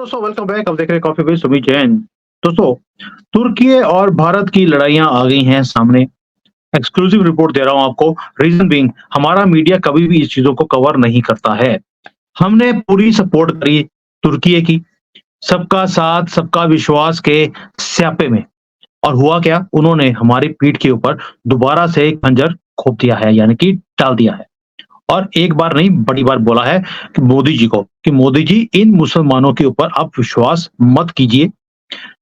दोस्तों, welcome back. अब देख रहे हैं कॉफी विद सुमित जैन। दोस्तों, तुर्की और भारत की लड़ाइयां आ गई हैं सामने। एक्सक्लूसिव रिपोर्ट दे रहा हूं आपको। रीजन बीइंग, हमारा मीडिया कभी भी इस चीजों को कवर नहीं करता है। हमने पूरी सपोर्ट करी तुर्की की, सबका साथ सबका विश्वास के स्यापे में। और हुआ क्या, उन्होंने हमारी पीठ के ऊपर दोबारा से एक खंजर खोप दिया है, यानी कि डाल दिया है। और एक बार नहीं, बड़ी बार बोला है कि मोदी जी को, कि मोदी जी, इन मुसलमानों के ऊपर आप विश्वास मत कीजिए।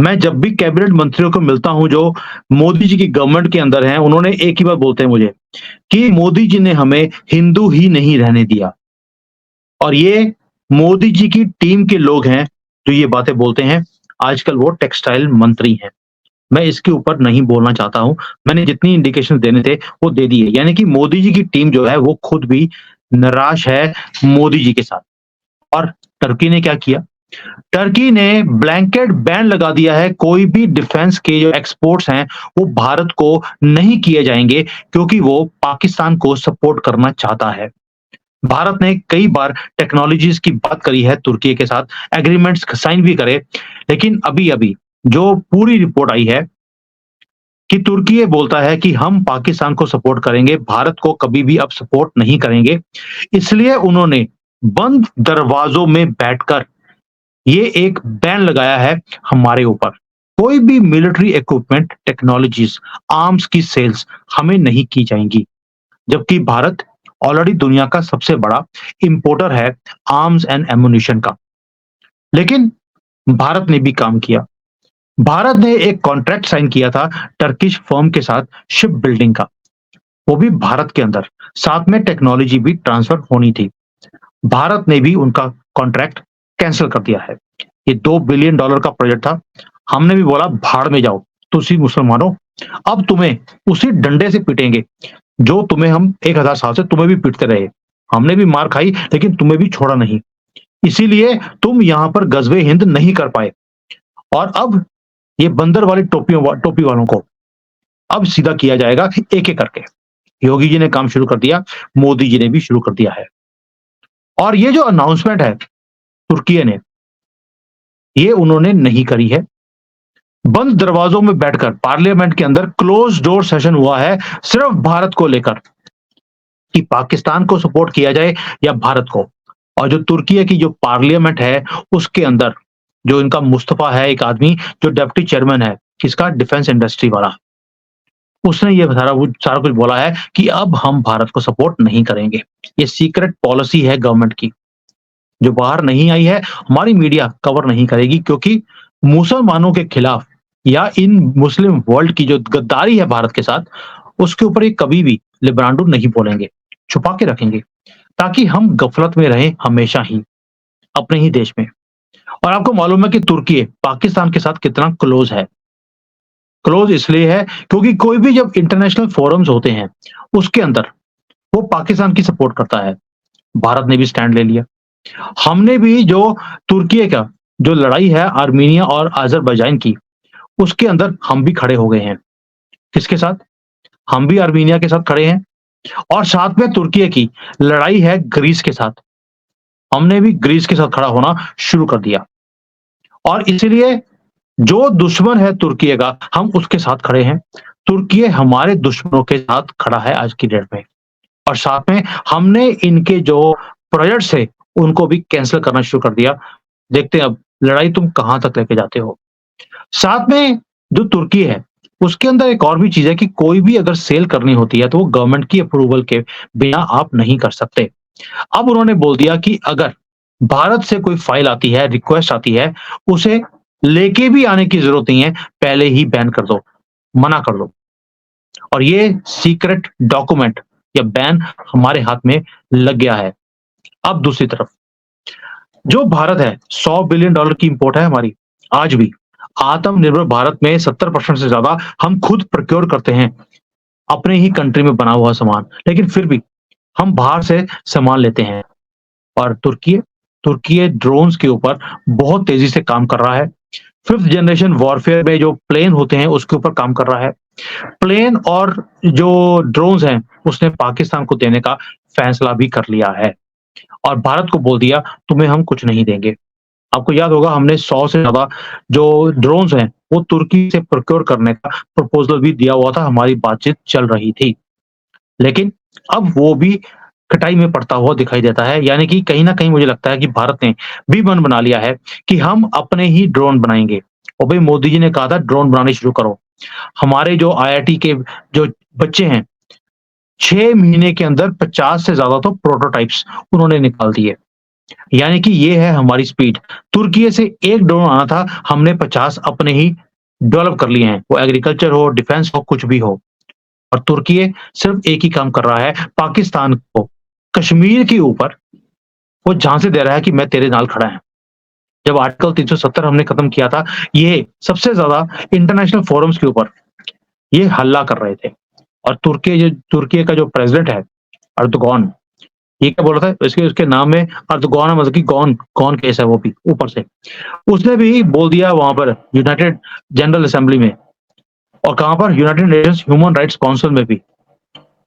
मैं जब भी कैबिनेट मंत्रियों को मिलता हूं जो मोदी जी की गवर्नमेंट के अंदर हैं, उन्होंने एक ही बात बोलते हैं मुझे, कि मोदी जी ने हमें हिंदू ही नहीं रहने दिया। और ये मोदी जी की टीम के लोग हैं जो ये बातें बोलते हैं। आजकल वो टेक्सटाइल मंत्री हैं। मैं इसके ऊपर नहीं बोलना चाहता हूं। मैंने जितनी इंडिकेशन देने थे वो दे दिए। यानी कि मोदी जी की टीम जो है वो खुद भी निराश है मोदी जी के साथ। और टर्की ने क्या किया? टर्की ने ब्लैंकेट बैन लगा दिया है। कोई भी डिफेंस के जो एक्सपोर्ट्स हैं वो भारत को नहीं किए जाएंगे, क्योंकि वो पाकिस्तान को सपोर्ट करना चाहता है। भारत ने कई बार टेक्नोलॉजीज की बात करी है तुर्की के साथ, एग्रीमेंट्स साइन भी करे। लेकिन अभी अभी जो पूरी रिपोर्ट आई है कि तुर्की ये बोलता है कि हम पाकिस्तान को सपोर्ट करेंगे, भारत को कभी भी अब सपोर्ट नहीं करेंगे। इसलिए उन्होंने बंद दरवाजों में बैठकर ये एक बैन लगाया है हमारे ऊपर। कोई भी मिलिट्री इक्विपमेंट, टेक्नोलॉजीज, आर्म्स की सेल्स हमें नहीं की जाएंगी। जबकि भारत ऑलरेडी दुनिया का सबसे बड़ा इंपोर्टर है आर्म्स एंड एम्युनिशन का। लेकिन भारत ने भी काम किया। भारत ने एक कॉन्ट्रैक्ट साइन किया था टर्किश फर्म के साथ, शिप बिल्डिंग का, वो भी भारत के अंदर। साथ में टेक्नोलॉजी भी ट्रांसफर होनी थी। भारत ने भी उनका कॉन्ट्रैक्ट कैंसिल कर दिया है। ये $2 बिलियन का प्रोजेक्ट था। हमने भी बोला भाड़ में जाओ तुसी मुसलमानों, अब तुम्हें उसी डंडे से पीटेंगे जो तुम्हें हम 1000 साल से तुम्हें भी पीटते रहे। हमने भी मार खाई लेकिन तुम्हें भी छोड़ा नहीं। इसीलिए तुम यहां पर गजवे हिंद नहीं कर पाए। और अब ये बंदर वाली टोपी वालों को अब सीधा किया जाएगा एक एक करके। योगी जी ने काम शुरू कर दिया, मोदी जी ने भी शुरू कर दिया है। और ये जो अनाउंसमेंट है तुर्की ने, ये उन्होंने नहीं करी है। बंद दरवाजों में बैठकर पार्लियामेंट के अंदर क्लोज डोर सेशन हुआ है, सिर्फ भारत को लेकर, कि पाकिस्तान को सपोर्ट किया जाए या भारत को। और जो तुर्की की जो पार्लियामेंट है उसके अंदर जो इनका मुस्तफा है, एक आदमी जो डिप्टी चेयरमैन है, किसका, डिफेंस इंडस्ट्री वाला, उसने ये सारा कुछ बोला है कि अब हम भारत को सपोर्ट नहीं करेंगे। ये सीक्रेट पॉलिसी है गवर्नमेंट की, जो बाहर नहीं आई है, हमारी मीडिया कवर नहीं करेगी, क्योंकि मुसलमानों के खिलाफ या इन मुस्लिम वर्ल्ड की जो गद्दारी है भारत के साथ, उसके ऊपर ये कभी भी लिबरांडो नहीं बोलेंगे, छुपा के रखेंगे, ताकि हम गफलत में रहें हमेशा ही अपने ही देश में। और आपको मालूम है कि तुर्की पाकिस्तान के साथ कितना क्लोज है। क्लोज इसलिए है क्योंकि कोई भी जब इंटरनेशनल फोरम्स होते हैं उसके अंदर वो पाकिस्तान की सपोर्ट करता है। भारत ने भी स्टैंड ले लिया। हमने भी जो तुर्की का जो लड़ाई है आर्मीनिया और अजरबैजान की, उसके अंदर हम भी खड़े हो गए हैं। किसके साथ? हम भी आर्मीनिया के साथ खड़े हैं। और साथ में तुर्की की लड़ाई है ग्रीस के साथ, हमने भी ग्रीस के साथ खड़ा होना शुरू कर दिया। और इसलिए जो दुश्मन है तुर्की का, हम उसके साथ खड़े हैं। तुर्की हमारे दुश्मनों के साथ खड़ा है आज की डेट में। और साथ में हमने इनके जो प्रोजेक्ट्स है उनको भी कैंसिल करना शुरू कर दिया। देखते हैं अब लड़ाई तुम कहां तक लेके जाते हो। साथ में जो तुर्की है उसके अंदर एक और भी चीज है कि कोई भी अगर सेल करनी होती है तो वो गवर्नमेंट की अप्रूवल के बिना आप नहीं कर सकते। अब उन्होंने बोल दिया कि अगर भारत से कोई फाइल आती है, रिक्वेस्ट आती है, उसे लेके भी आने की जरूरत नहीं है, पहले ही बैन कर दो, मना कर दो। और ये सीक्रेट डॉक्यूमेंट या बैन हमारे हाथ में लग गया है। अब दूसरी तरफ जो भारत है, $100 बिलियन की इंपोर्ट है हमारी। आज भी आत्मनिर्भर भारत में 70% से ज्यादा हम खुद प्रोक्योर करते हैं, अपने ही कंट्री में बना हुआ सामान, लेकिन फिर भी हम बाहर से सामान लेते हैं। और तुर्की तुर्की ड्रोन्स के ऊपर बहुत तेजी से काम कर रहा है। 5th जनरेशन वॉरफेयर में जो प्लेन होते हैं उसके ऊपर काम कर रहा है। प्लेन और जो ड्रोन्स हैं उसने पाकिस्तान को देने का फैसला भी कर लिया है। और भारत को बोल दिया तुम्हें हम कुछ नहीं देंगे। आपको याद होगा हमने 100 से ज़्यादा जो ड्रोन्स हैं, वो तुर्की से प्रोक्योर करने का प्रपोज़ल भी दिया हुआ था, हमारी बातचीत चल रही थी। लेकिन अब वो भी कटाई में पड़ता हुआ दिखाई देता है, यानी कि कहीं न कहीं मुझे लगता है कि भारत ने भी मन बना लिया है कि हम अपने ही ड्रोन बनाएँगे। और भई मोदी जी ने कहा था ड्रोन बनाने शुरू करो। हमारे जो आईआईटी के जो बच्चे हैं, 6 महीने के अंदर 50 से ज़्यादा तो प्रोटोटाइप्स उन्होंने निकाल दिए। यानी कि ये है हमारी स्पीड। तुर्की से 1 ड्रोन आना था, हमने 50 अपने ही डेवलप कर लिए हैं। वो एग्रीकल्चर हो, डिफेंस हो, कुछ भी हो। और तुर्की सिर्फ एक ही काम कर रहा है, पाकिस्तान को कश्मीर के ऊपर वो झांसे दे रहा है कि मैं तेरे नाल खड़ा है। जब आर्टिकल 370 हमने खत्म किया था, ये सबसे ज़्यादा इंटरनेशनल फोरम्स के ऊपर ये हल्ला कर रहे थे। और तुर्की का जो प्रेज़िडेंट है, अर्दोग़ान, ये क्या बोल रहा था? इसके उसके नाम में अर्दोग़ान मतलब कि गॉन गॉन केस है वो भी ऊपर से। उसने भी बोल दिया वहाँ पर यूनाइटेड जनरल असेंबली में और कहाँ पर? United Nations human rights council में भी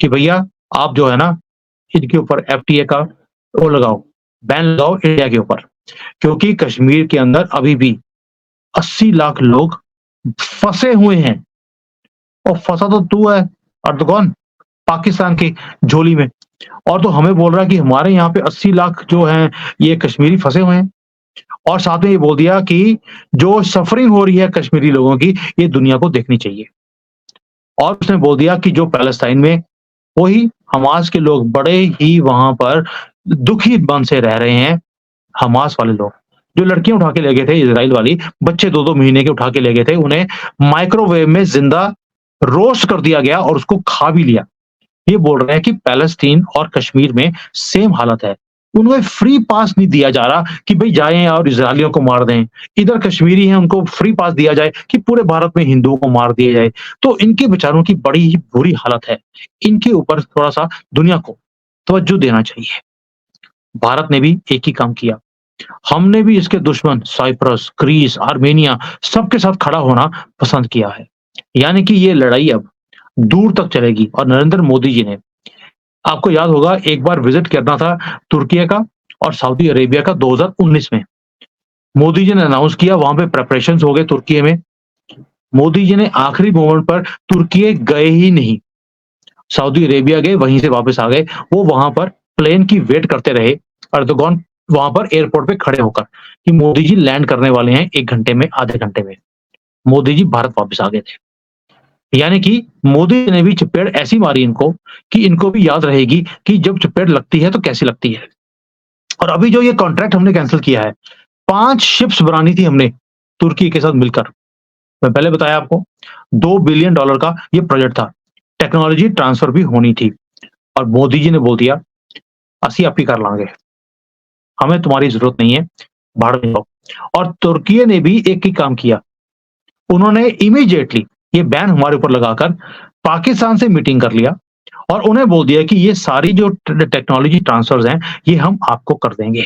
कि भैया आप जो है ना, इनके ऊपर एफटीए का वो लगाओ, बैन लगाओ इंडिया के ऊपर। क्योंकि कश्मीर के अंदर अभी भी 80 लाख लोग फँसे हुए हैं और फँसा तो तू है अर्दोग़ान, पाकिस्तान की झोली में। और तो हमें बोल रहा है कि हमारे यहाँ पे 80 लाख जो हैं, ये कश्मीरी फँसे हुए हैं। और साथ में ये बोल दिया कि जो सफरिंग हो रही है कश्मीरी लोगों की, ये दुनिया को देखनी चाहिए। और उसने बोल दिया कि जो पैलेस्टाइन में वही हमास के लोग बड़े ही वहाँ पर दुखी मन से रह रहे हैं, हमास वाले लोग। जो लड़कियाँ उठा के ले गए थे इज़राइल वाली, बच्चे 2-2 महीने के उठा के ले गए थे, उन्हें माइक्रोवेव में ज़िंदा रोस्ट कर दिया गया और उसको खा भी लिया। ये बोल रहे हैं कि पैलेस्टीन और कश्मीर में सेम हालत है। उन्हें फ्री पास नहीं दिया जा रहा कि भई जाएँ और इज़राइलियों को मार दें। इधर कश्मीरी हैं, उनको फ्री पास दिया जाए कि पूरे भारत में हिंदुओं को मार दिया जाए। तो इनके बेचारों की बड़ी ही बुरी हालत है। इनके ऊपर थोड़ा-सा दुनिया को तवज्जो देना चाहिए। भारत ने भी एक ही काम किया। हमने भी इसके दुश्मन साइप्रस, ग्रीस, आर्मेनिया सबके साथ खड़ा होना पसंद किया है। यानी कि ये लड़ाई अब दूर तक चलेगी और नरेंद्र मोदी जी ने आपको याद होगा एक बार विज़िट करना था तुर्की का और सऊदी अरेबिया का 2019 में। मोदी जी ने अनाउंस किया वहाँ पे प्रिपरेशंस हो गए तुर्की में। मोदी जी ने आखिरी मोमेंट पर तुर्की गए ही नहीं। सऊदी अरेबिया गए, वहीं से वापस आ गए। वो वहाँ पर प्लेन की वेट करते रहे, अर्दोग़ान वहाँ पर एयरपोर्ट पे खड़े होकर कि मोदी जी लैंड करने वाले हैं 1 घंटे में, आधे घंटे में। मोदी जी भारत वापस आ गए थे। यानी कि मोदी ने भी चपेट ऐसी मारी इनको कि इनको भी याद रहेगी कि जब चपेट लगती है तो कैसी लगती है। और अभी जो ये कॉन्ट्रैक्ट हमने कैंसल किया है, 5 शिप्स बनानी थी हमने तुर्की के साथ मिलकर। मैं पहले बताया आपको, $2 बिलियन का ये प्रोजेक्ट था। टेक्नोलॉजी ट्रांसफर भी होनी थी और मोदी जी ने बोल दिया, "असी आप ही कर लांगे। हमें तुम्हारी ज़रूरत नहीं है, भाड़ में जाओ।" और तुर्की ने भी एक ही काम किया। उन्होंने इमीडिएटली ये बैन हमारे ऊपर लगाकर पाकिस्तान से मीटिंग कर लिया और उन्हें बोल दिया कि ये सारी जो टेक्नोलॉजी ट्रांसफर्स हैं, ये हम आपको कर देंगे।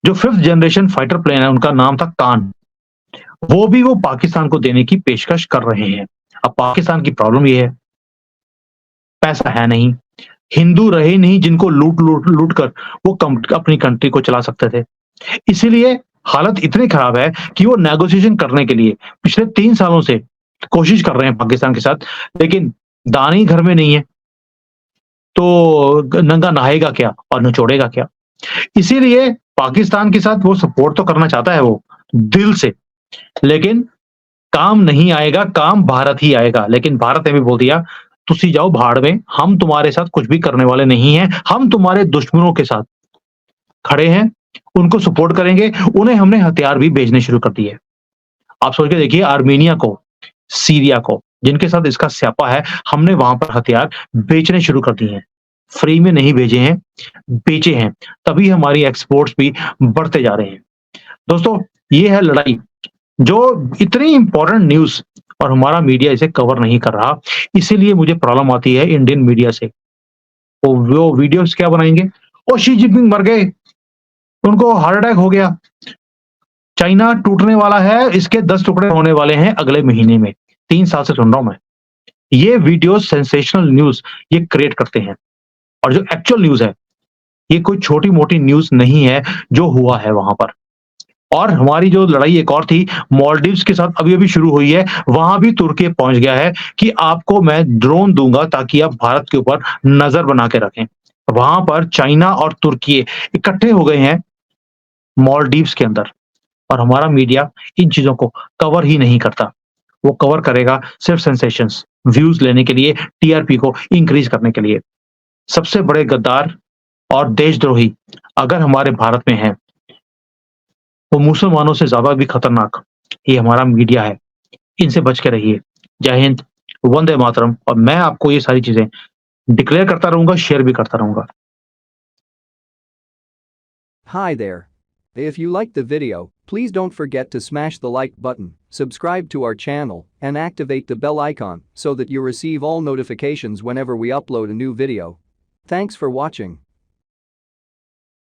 जो 5th जनरेशन फाइटर प्लेन है, उनका नाम था कान, वो भी वो पाकिस्तान को देने की पेशकश कर रहे हैं। अब पाकिस्तान की प्रॉब्लम ये है, पैसा है नहीं, हिंदू रहे नहीं जिनको लूट कर वो अपनी कंट्री को चला सकते थे। इसीलिए हालत इतनी खराब है कि वो नेगोशिएशन करने के लिए पिछले 3 सालों से कोशिश कर रहे हैं पाकिस्तान के साथ, लेकिन दानी घर में नहीं है, तो नंगा नहाएगा क्या और निचोड़ेगा क्या? इसीलिए पाकिस्तान के साथ वो सपोर्ट तो करना चाहता है वो, दिल से, लेकिन काम नहीं आएगा, काम भारत ही आएगा। लेकिन भारत ने भी बोल दिया, "तुसी जाओ भाड़ में, हम तुम्हारे साथ कुछ भी करने वाले नहीं हैं, हम तुम्हारे दुश्मनों के साथ खड़े हैं, उनको सपोर्ट करेंगे।" उन्हें हमने हथियार भी भेजने शुरू कर दिए। आप सोच के देखिए आर्मेनिया को, सीरिया को, जिनके साथ इसका स्यापा है, हमने वहाँ पर हथियार बेचने शुरू कर दिए हैं। फ्री में नहीं भेजे हैं, बेचे हैं, तभी हमारी एक्सपोर्ट्स भी बढ़ते जा रहे हैं। दोस्तों, ये है लड़ाई, जो इतनी इम्पोर्टेंट न्यूज़ और हमारा मीडिया इसे कवर नहीं कर रहा, इसीलिए मुझे प्रॉब्लम आती है इंडियन मीडिया से। वो वीडियोज़ क्या बनाएँगे? "ओ शी जिनपिंग मर गए, उनको हार्ट अटैक हो गया। चाइना टूटने वाला है, इसके 10 टुकड़े होने वाले हैं अगले महीने में।" 3 साल से सुन रहा हूँ मैं। ये वीडियोज़ सेंसेशनल न्यूज़ ये क्रिएट करते हैं और जो एक्चुअल न्यूज़ है, ये कोई छोटी-मोटी न्यूज़ नहीं है जो हुआ है वहाँ पर। और हमारी जो लड़ाई एक और थी मालदीव्स के साथ अभी-अभी शुरू हुई है, वहाँ भी तुर्की पहुँच गया है कि आपको मैं ड्रोन दूँगा ताकि आप भारत के ऊपर नज़र बना के रखें। वहाँ पर चाइना और तुर्की इकट्ठे हो गए हैं मालदीव्स के अंदर और हमारा मीडिया इन चीज़ों को कवर ही नहीं करता। वो कवर करेगा सिर्फ़ सेंसेशंस, व्यूज़ लेने के लिए, टीआरपी को इंक्रीज़ करने के लिए। सबसे बड़े गद्दार और देशद्रोही अगर हमारे भारत में हैं, वो मुसलमानों से ज़्यादा भी खतरनाक ये हमारा मीडिया है। इनसे बच के रहिए। जय हिंद, वंदे मातरम और मैं आपको ये सारी चीज़ें डिक्लेयर करता रहूँगा, शेयर भी करता रहूँगा। Hi there. If you liked the video, please don't forget to smash the like button, subscribe to our channel, and activate the bell icon so that you receive all notifications whenever we upload a new video. Thanks for watching.